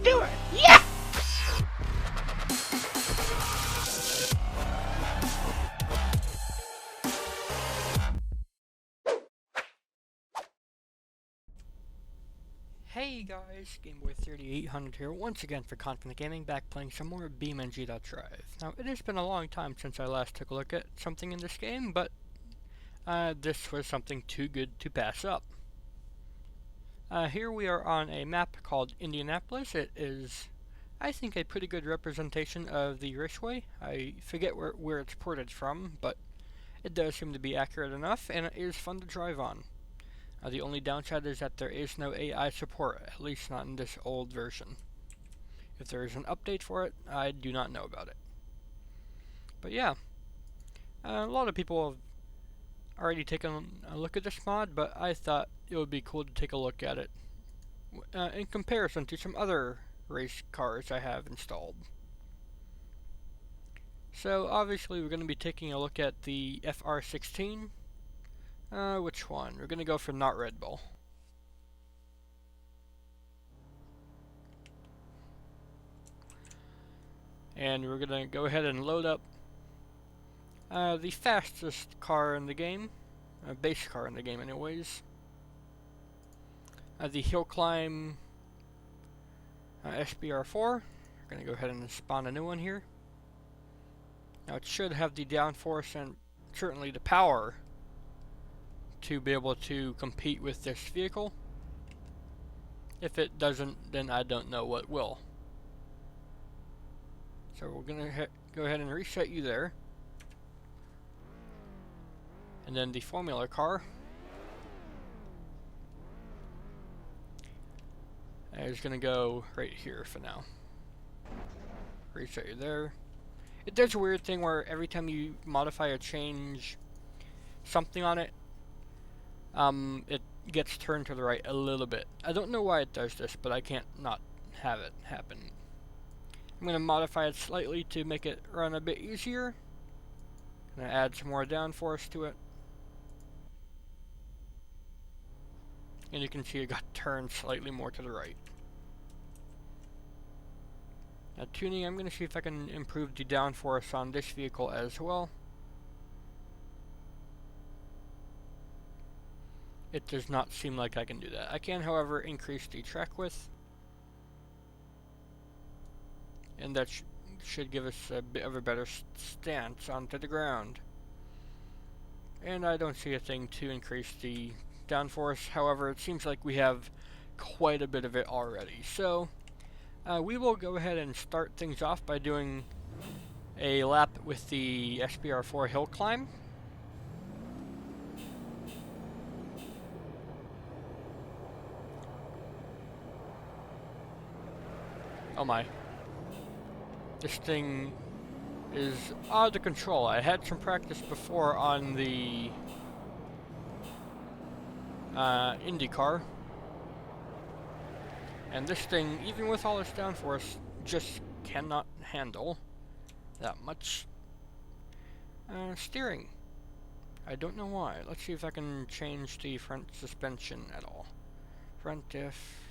do it! Yeah! Hey guys, GameBoy3800 here once again for Confident Gaming, back playing some more BeamNG.Drive. Now, it has been a long time since I last took a look at something in this game, but this was something too good to pass up. Here we are on a map called Indianapolis. It is, I think, a pretty good representation of the raceway. I forget where it's ported from, but it does seem to be accurate enough, and it is fun to drive on. The only downside is that there is no AI support, at least not in this old version. If there is an update for it, I do not know about it. But yeah, a lot of people have already taken a look at this mod, but I thought it would be cool to take a look at it in comparison to some other race cars I have installed. So obviously we're going to be taking a look at the FR16. Which one? We're gonna go for not Red Bull. And we're gonna go ahead and load up the fastest car in the game, base car in the game anyways. The hill climb SBR4. We're gonna go ahead and spawn a new one here. Now it should have the downforce and certainly the power to be able to compete with this vehicle. If it doesn't, then I don't know what will. So we're gonna go ahead and reset you there. And then the formula car is gonna go right here for now. Reset you there. It does a weird thing where every time you modify or change something on it, it gets turned to the right a little bit. I don't know why it does this, but I can't not have it happen. I'm going to modify it slightly to make it run a bit easier. I'm going to add some more downforce to it. And you can see it got turned slightly more to the right. Now tuning, I'm going to see if I can improve the downforce on this vehicle as well. It does not seem like I can do that. I can, however, increase the track width. And that should give us a bit of a better stance onto the ground. And I don't see a thing to increase the downforce. However, it seems like we have quite a bit of it already. So, we will go ahead and start things off by doing a lap with the SBR4 hill climb. Oh my. This thing is out of control. I had some practice before on the Indy car. And this thing, even with all its downforce, just cannot handle that much steering. I don't know why. Let's see if I can change the front suspension at all. Front diff.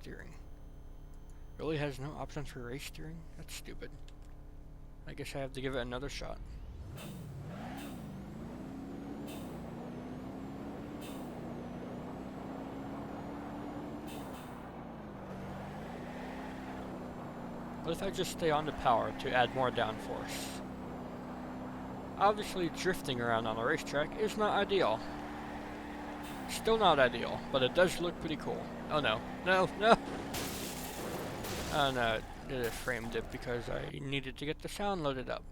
Steering. Really has no option for race steering? That's stupid. I guess I have to give it another shot. What if I just stay on the power to add more downforce? Obviously, drifting around on a racetrack is not ideal. Still not ideal, but it does look pretty cool. Oh no. No, no! Oh no, it did a frame dip because I needed to get the sound loaded up.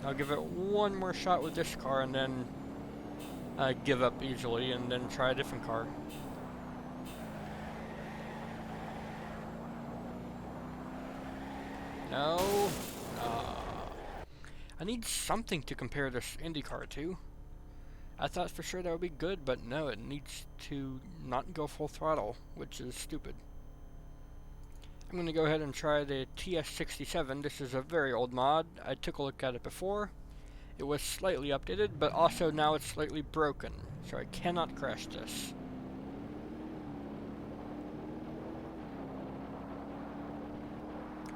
I'll give it one more shot with this car and then give up easily and then try a different car. No. I need something to compare this Indy car to. I thought for sure that would be good, but no, it needs to not go full throttle, which is stupid. I'm going to go ahead and try the TS67. This is a very old mod. I took a look at it before, it was slightly updated, but also now it's slightly broken, so I cannot crash this.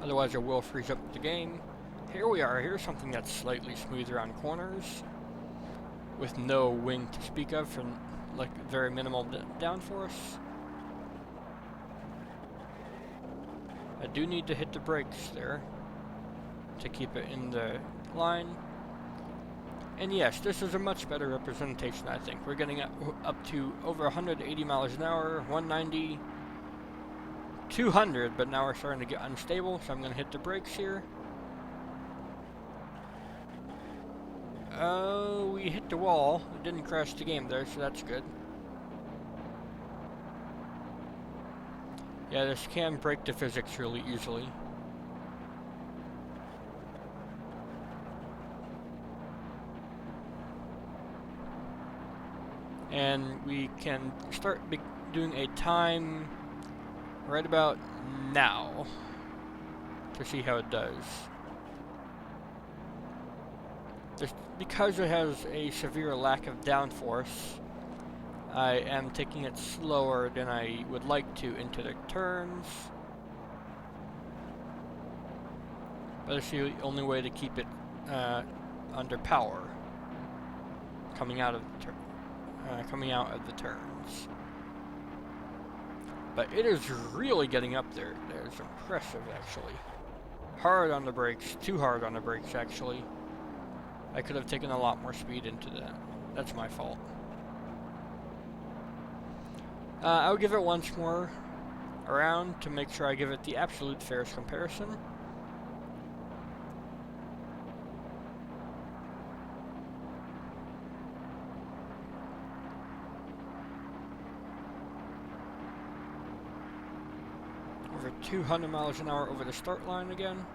Otherwise I will freeze up the game. Here we are. Here's something that's slightly smoother on corners, with no wing to speak of, from like very minimal downforce. I do need to hit the brakes there to keep it in the line. And yes, this is a much better representation, I think. We're getting up to over 180 miles an hour, 190, 200, but now we're starting to get unstable, so I'm going to hit the brakes here. Oh, we hit the wall. It didn't crash the game there, so that's good. Yeah, this can break the physics really easily. And we can start doing a time right about now to see how it does. Just because it has a severe lack of downforce, I am taking it slower than I would like to into the turns. But it's the only way to keep it under power coming out of the turns. But it is really getting up there. It's impressive, actually. Hard on the brakes, too hard on the brakes, actually. I could have taken a lot more speed into that. That's my fault. I'll give it once more around to make sure I give it the absolute fairest comparison. Over 200 miles an hour over the start line again.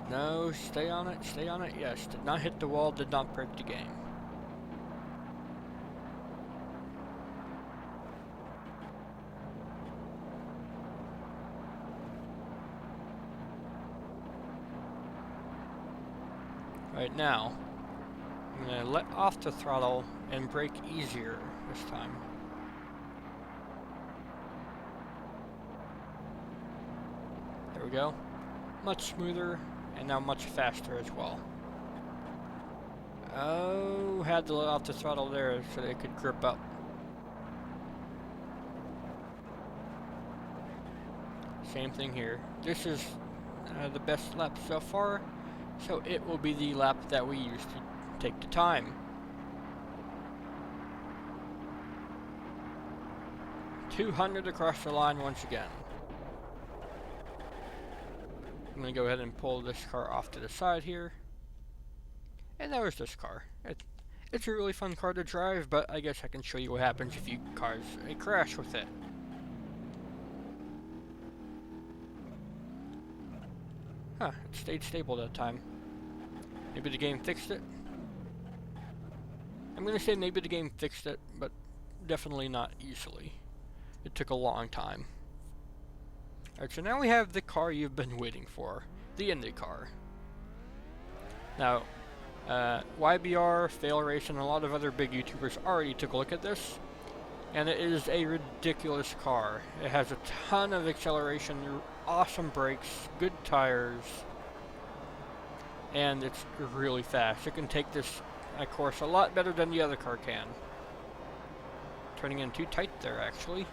No, stay on it, stay on it. Yes, did not hit the wall, did not break the game. Right now, I'm going to let off the throttle and brake easier this time. There we go. Much smoother. And now much faster as well. Oh, had to let off the throttle there so they could grip up. Same thing here. This is the best lap so far, so it will be the lap that we use to take the time. 200 across the line once again. I'm going to go ahead and pull this car off to the side here. And there was this car. It's a really fun car to drive, but I guess I can show you what happens if you cause a crash with it. Huh, it stayed stable that time. Maybe the game fixed it? I'm going to say maybe the game fixed it, but definitely not easily. It took a long time. Alright, so now we have the car you've been waiting for, the Indy car. Now, YBR, Fail Race, and a lot of other big YouTubers already took a look at this, and it is a ridiculous car. It has a ton of acceleration, awesome brakes, good tires, and it's really fast. It can take this course a lot better than the other car can. Turning in too tight there, actually.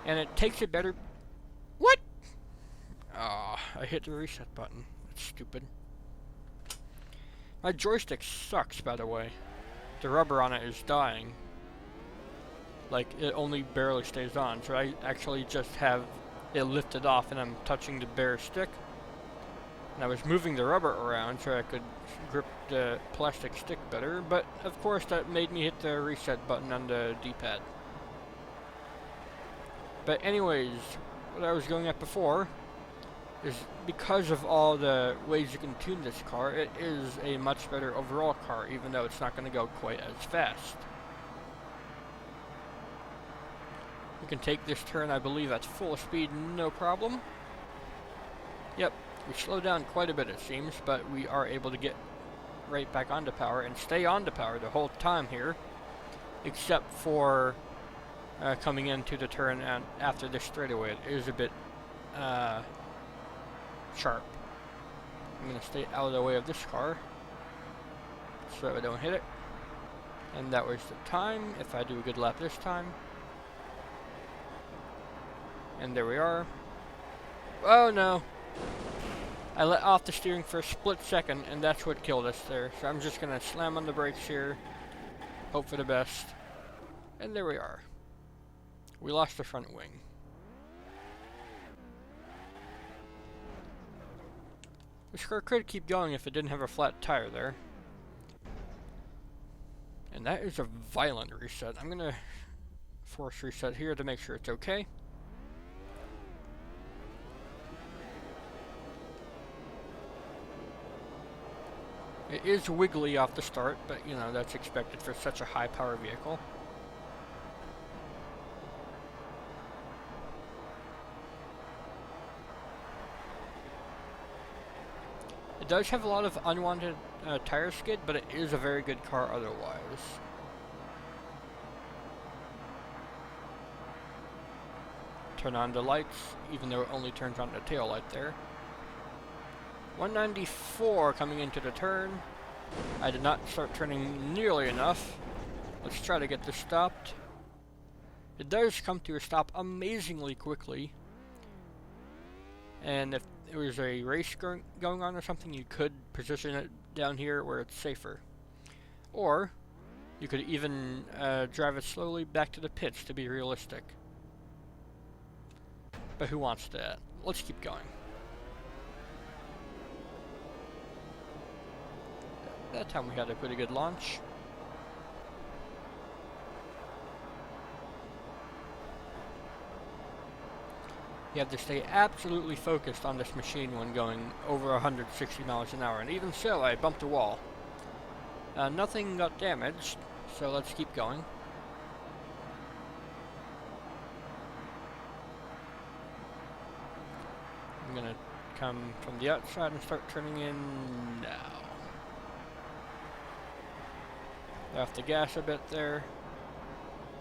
And it takes it better. What? Ah, I hit the reset button. That's stupid. My joystick sucks, by the way. The rubber on it is dying. Like, it only barely stays on. So I actually just have it lifted off and I'm touching the bare stick. And I was moving the rubber around so I could grip the plastic stick better. But, of course, that made me hit the reset button on the D-pad. But anyways, what I was going at before is because of all the ways you can tune this car, it is a much better overall car, even though it's not going to go quite as fast. You can take this turn, I believe, at full speed, no problem. Yep, we slowed down quite a bit it seems, but we are able to get right back onto power and stay onto power the whole time here, except for coming into the turn and after this straightaway. It is a bit sharp. I'm going to stay out of the way of this car so I don't hit it. And that was the time, if I do a good lap this time. And there we are. Oh no! I let off the steering for a split second, and that's what killed us there. So I'm just going to slam on the brakes here, hope for the best. And there we are. We lost the front wing. This car could keep going if it didn't have a flat tire there. And that is a violent reset. I'm going to force reset here to make sure it's okay. It is wiggly off the start, but you know, that's expected for such a high power vehicle. It does have a lot of unwanted tire skid, but it is a very good car otherwise. Turn on the lights, even though it only turns on the tail light there. 194 coming into the turn. I did not start turning nearly enough. Let's try to get this stopped. It does come to a stop amazingly quickly. And if there was a race going on or something, you could position it down here where it's safer. Or you could even drive it slowly back to the pits to be realistic. But who wants that? Let's keep going. That time we had a pretty good launch. You have to stay absolutely focused on this machine when going over 160 miles an hour, and even so, I bumped a wall. Nothing got damaged, so let's keep going. I'm gonna come from the outside and start turning in now. Off the gas a bit there.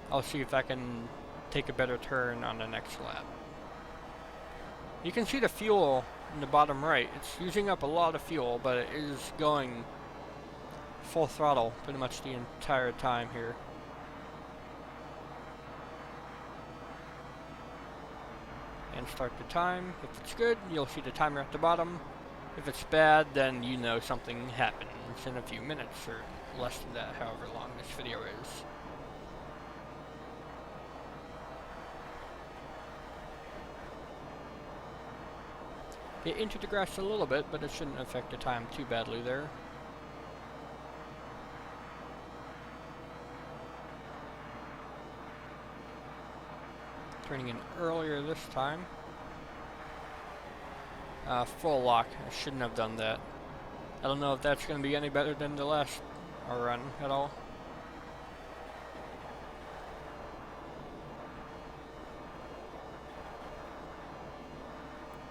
I'll see if I can take a better turn on the next lap. You can see the fuel in the bottom right. It's using up a lot of fuel, but it is going full throttle pretty much the entire time here. And start the time. If it's good, you'll see the timer at the bottom. If it's bad, then you know something happened in a few minutes or less than that, however long this video is. Get into the grass a little bit, but it shouldn't affect the time too badly there. Turning in earlier this time. Full lock. I shouldn't have done that. I don't know if that's going to be any better than the last run at all.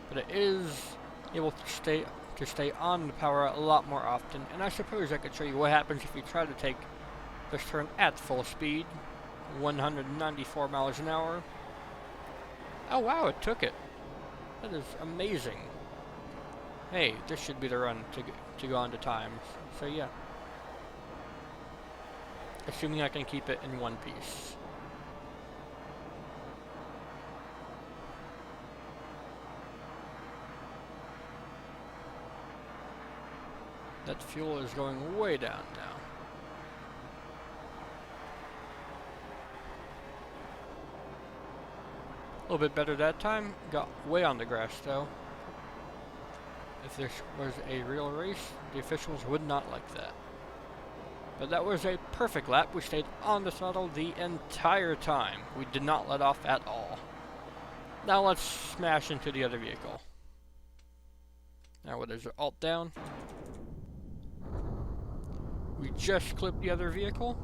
But it is able to stay on the power a lot more often, and I suppose I could show you what happens if you try to take this turn at full speed, 194 miles an hour. Oh wow, it took it. That is amazing. Hey, this should be the run to go on to times. So yeah. Assuming I can keep it in one piece. That fuel is going way down now. A little bit better that time. Got way on the grass though. If this was a real race, the officials would not like that. But that was a perfect lap. We stayed on the throttle the entire time. We did not let off at all. Now let's smash into the other vehicle. Now what is it? Alt down. We just clipped the other vehicle.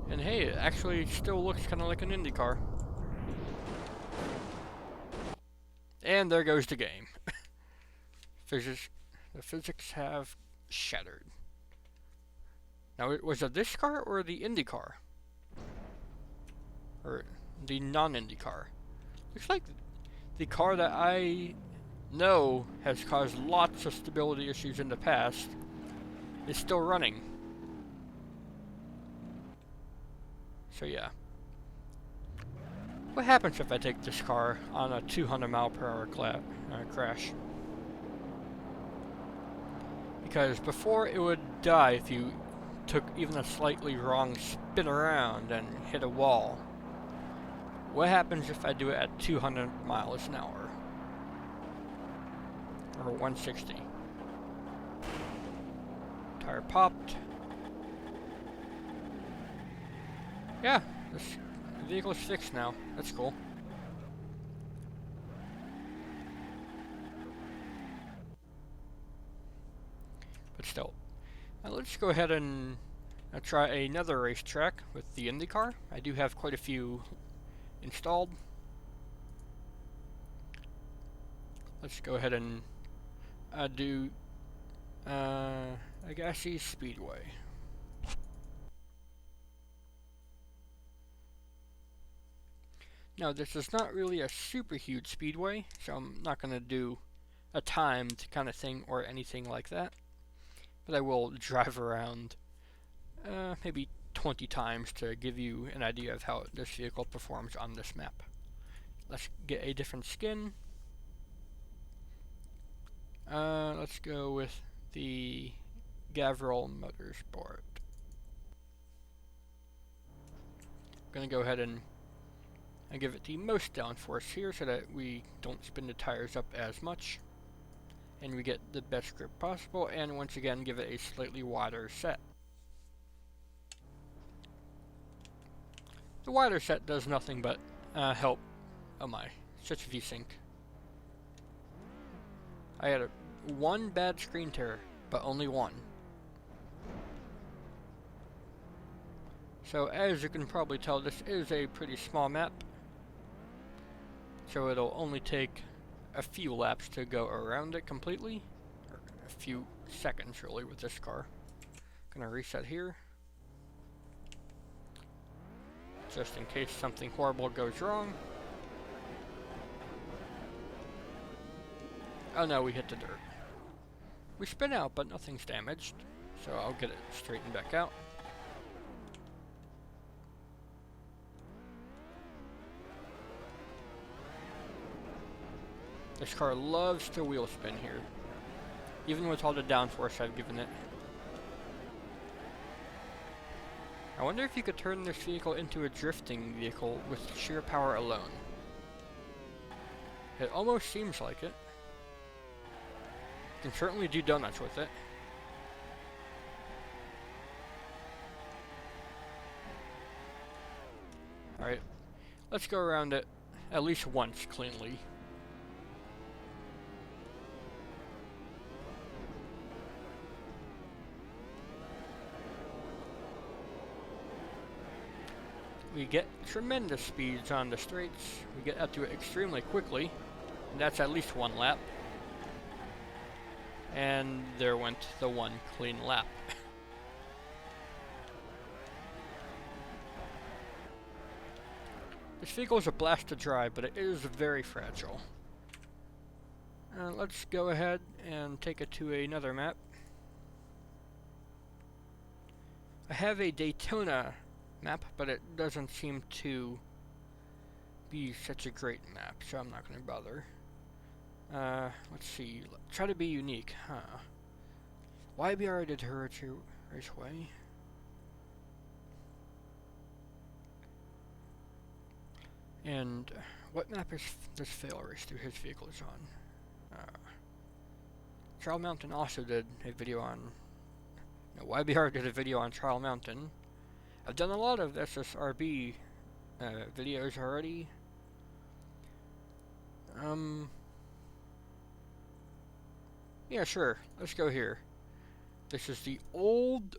And hey, it actually still looks kind of like an Indy car. And there goes the game. Physics, the physics have shattered. Now, was it this car or the Indy car? Or the non-Indy car? Looks like the car that I know has caused lots of stability issues in the past is still running. So yeah. What happens if I take this car on a 200 mile per hour crash? Because before it would die if you took even a slightly wrong spin around and hit a wall. What happens if I do it at 200 miles an hour? Or 160? Tire popped. Yeah, this vehicle's fixed now. That's cool. But still. Now let's go ahead and try another racetrack with the Indy car. I do have quite a few installed. Let's go ahead and do Agassi Speedway. Now this is not really a super huge speedway, so I'm not going to do a timed kind of thing or anything like that. But I will drive around maybe 20 times to give you an idea of how this vehicle performs on this map. Let's get a different skin. Let's go with the Gavril Motorsport. I'm going to go ahead and give it the most downforce here so that we don't spin the tires up as much. And we get the best grip possible, and once again give it a slightly wider set. The wider set does nothing but help. Oh my, such VSync. I had one bad screen tear, but only one. So as you can probably tell, this is a pretty small map. So it'll only take a few laps to go around it completely. Or a few seconds really with this car. Gonna reset here. Just in case something horrible goes wrong. Oh no, we hit the dirt. We spin out, but nothing's damaged. So I'll get it straightened back out. This car loves to wheel spin here, even with all the downforce I've given it. I wonder if you could turn this vehicle into a drifting vehicle with sheer power alone. It almost seems like it. You can certainly do donuts with it. Alright, let's go around it at least once cleanly. We get tremendous speeds on the straights. We get up to it extremely quickly. And that's at least one lap. And there went the one clean lap. This vehicle is a blast to drive, but it is very fragile. Let's go ahead and take it to another map. I have a Daytona map, but it doesn't seem to be such a great map, so I'm not going to bother. Let's see. Try to be unique, huh? YBR did Heritage Raceway. And what map is does Fail Race do his vehicles on? Trial Mountain also did a video on. No, YBR did a video on Trial Mountain. I've done a lot of SSRB videos already. Yeah, sure. Let's go here. This is the old,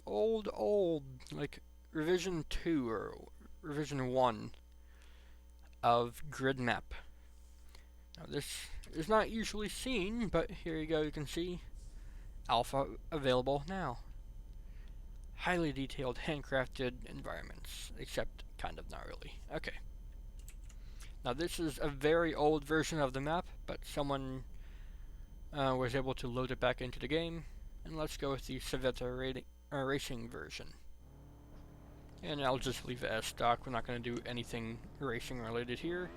like, revision 2 or revision 1 of grid map. Now this is not usually seen, but here you go, you can see alpha available now. Highly detailed, handcrafted environments, except kind of not really. Okay. Now this is a very old version of the map, but someone was able to load it back into the game. And let's go with the Civetta racing version. And I'll just leave it as stock. We're not going to do anything racing related here.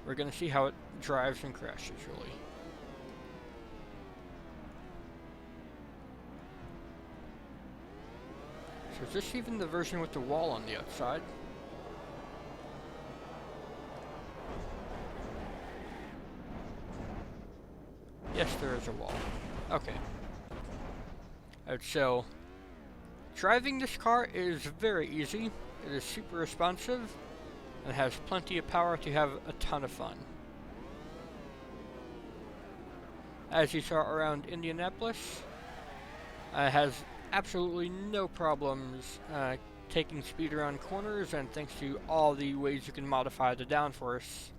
We're going to see how it drives and crashes, really. So is this even the version with the wall on the outside? Yes, there is a wall. Okay. Alright, so driving this car is very easy. It is super responsive and has plenty of power to have a ton of fun. As you saw around Indianapolis, it has absolutely no problems taking speed around corners, and thanks to all the ways you can modify the downforce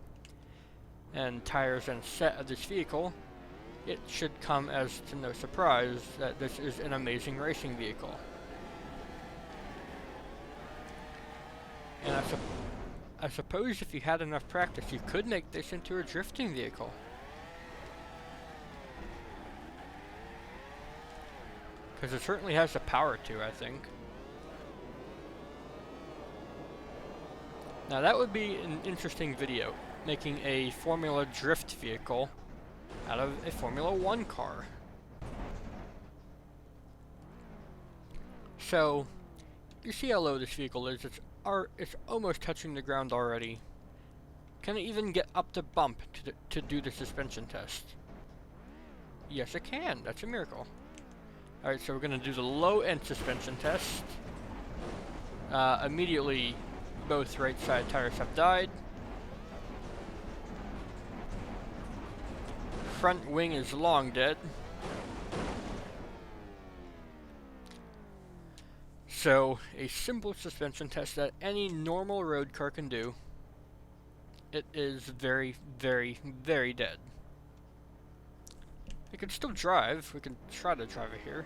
and tires and set of this vehicle, it should come as to no surprise that this is an amazing racing vehicle. And I suppose if you had enough practice, you could make this into a drifting vehicle. Because it certainly has the power to, I think. Now that would be an interesting video, making a Formula Drift vehicle out of a Formula 1 car. So, you see how low this vehicle is. It's almost touching the ground already. Can it even get up the bump to do the suspension test? Yes, it can. That's a miracle. Alright, so we're going to do the low-end suspension test. Immediately, both right side tires have died. Front wing is long dead. So, a simple suspension test that any normal road car can do. It is very, very, very dead. It can still drive. We can try to drive it here.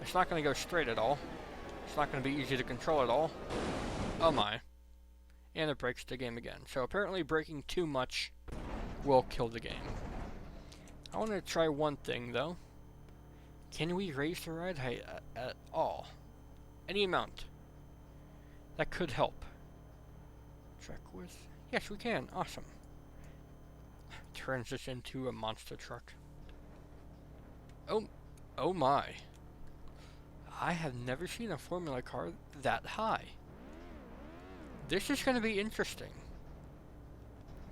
It's not going to go straight at all. It's not going to be easy to control at all. Oh my. And it breaks the game again. So apparently braking too much will kill the game. I want to try one thing though. Can we raise the ride height at all? Any amount. That could help. Track width. Yes, we can. Awesome. Turns this into a monster truck. Oh my. I have never seen a Formula car that high. This is going to be interesting.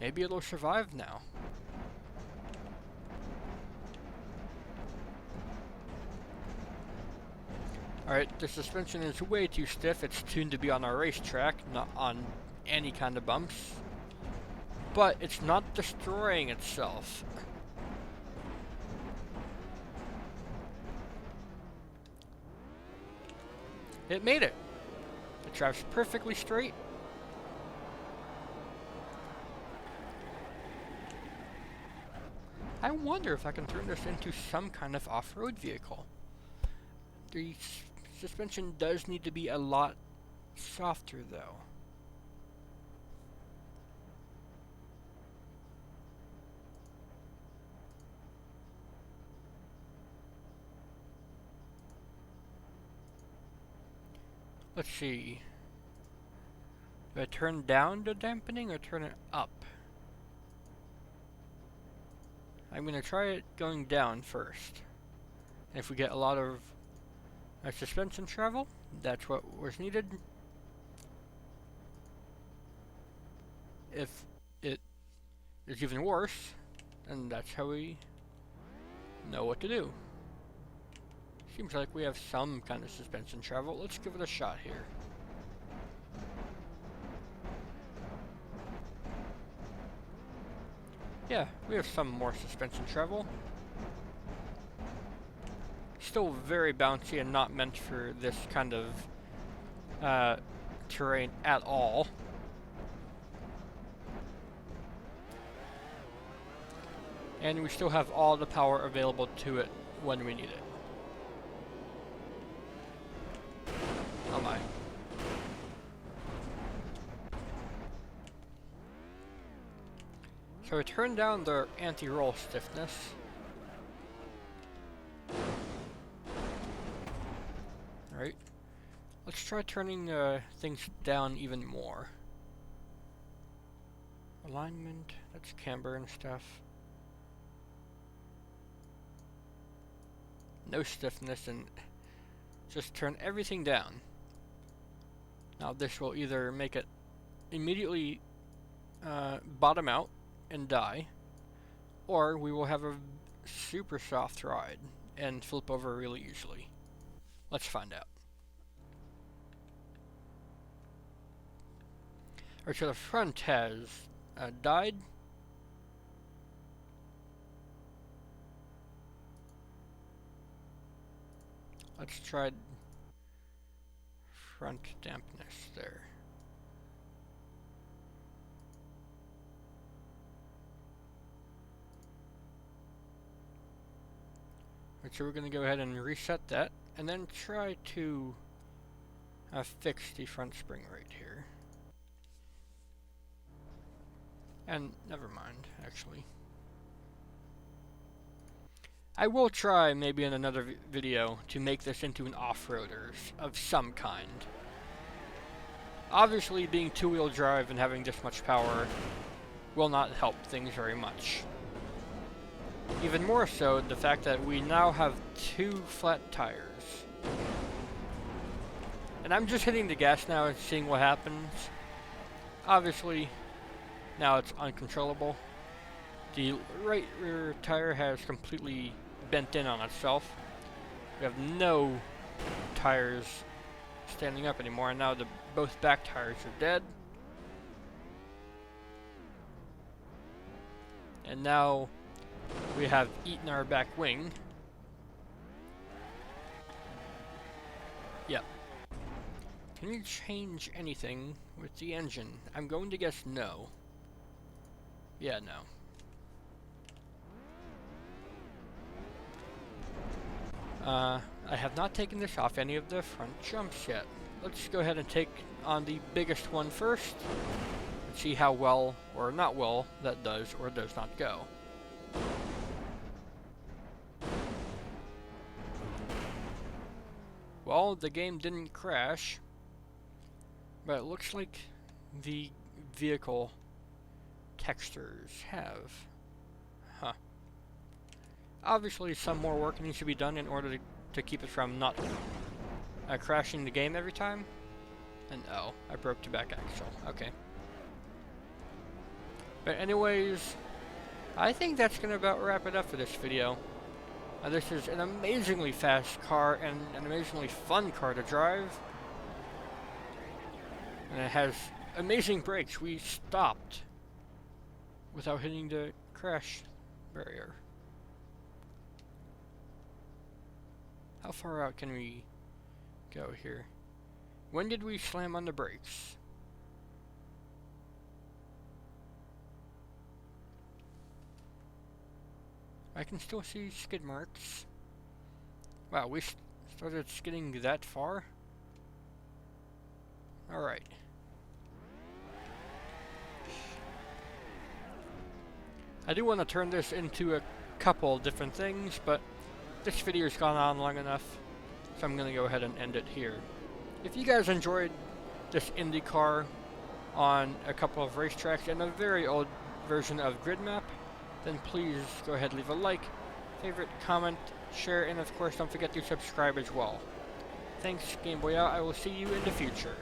Maybe it'll survive now. Alright, the suspension is way too stiff. It's tuned to be on our racetrack, not on any kind of bumps. But it's not destroying itself. It made it. It drives perfectly straight. I wonder if I can turn this into some kind of off-road vehicle. The suspension does need to be a lot softer though. Let's see. Do I turn down the dampening or turn it up? I'm going to try it going down first. And if we get a lot of suspension travel, that's what was needed. If it is even worse, then that's how we know what to do. Seems like we have some kind of suspension travel. Let's give it a shot here. Yeah, we have some more suspension travel. Still very bouncy and not meant for this kind of terrain at all. And we still have all the power available to it when we need it. Oh my. So I turned down the anti-roll stiffness. Alright. Let's try turning things down even more. Alignment, that's camber and stuff. No stiffness, and just turn everything down. Now this will either make it immediately bottom out and die, or we will have a super soft ride and flip over really easily. Let's find out. Alright, so the front has died. Let's try front dampness there. Alright, so we're going to go ahead and reset that, and then try to fix the front spring right here. And never mind, actually. I will try maybe in another video to make this into an off-roader of some kind. Obviously, being two-wheel drive and having this much power will not help things very much. Even more so, the fact that we now have 2 flat tires. And I'm just hitting the gas now and seeing what happens. Obviously, now it's uncontrollable. The right rear tire has completely bent in on itself. We have no tires standing up anymore, and now both back tires are dead. And now we have eaten our back wing. Yep. Can you change anything with the engine? I'm going to guess no. Yeah, no. I have not taken this off any of the front jumps yet. Let's go ahead and take on the biggest one first and see how well or not well that does or does not go. Well, the game didn't crash, but it looks like the vehicle textures have. Huh. Obviously, some more work needs to be done in order to keep it from not crashing the game every time. And oh, I broke the back axle. Okay. But anyways, I think that's going to about wrap it up for this video. This is an amazingly fast car and an amazingly fun car to drive. And it has amazing brakes. We stopped without hitting the crash barrier. How far out can we go here? When did we slam on the brakes? I can still see skid marks. Wow, we started skidding that far? Alright. I do want to turn this into a couple different things, but this video's gone on long enough, so I'm going to go ahead and end it here. If you guys enjoyed this Indy car on a couple of racetracks and a very old version of Grid Map, then please go ahead, leave a like, favorite, comment, share, and of course don't forget to subscribe as well. Thanks, Game Boy out. I will see you in the future.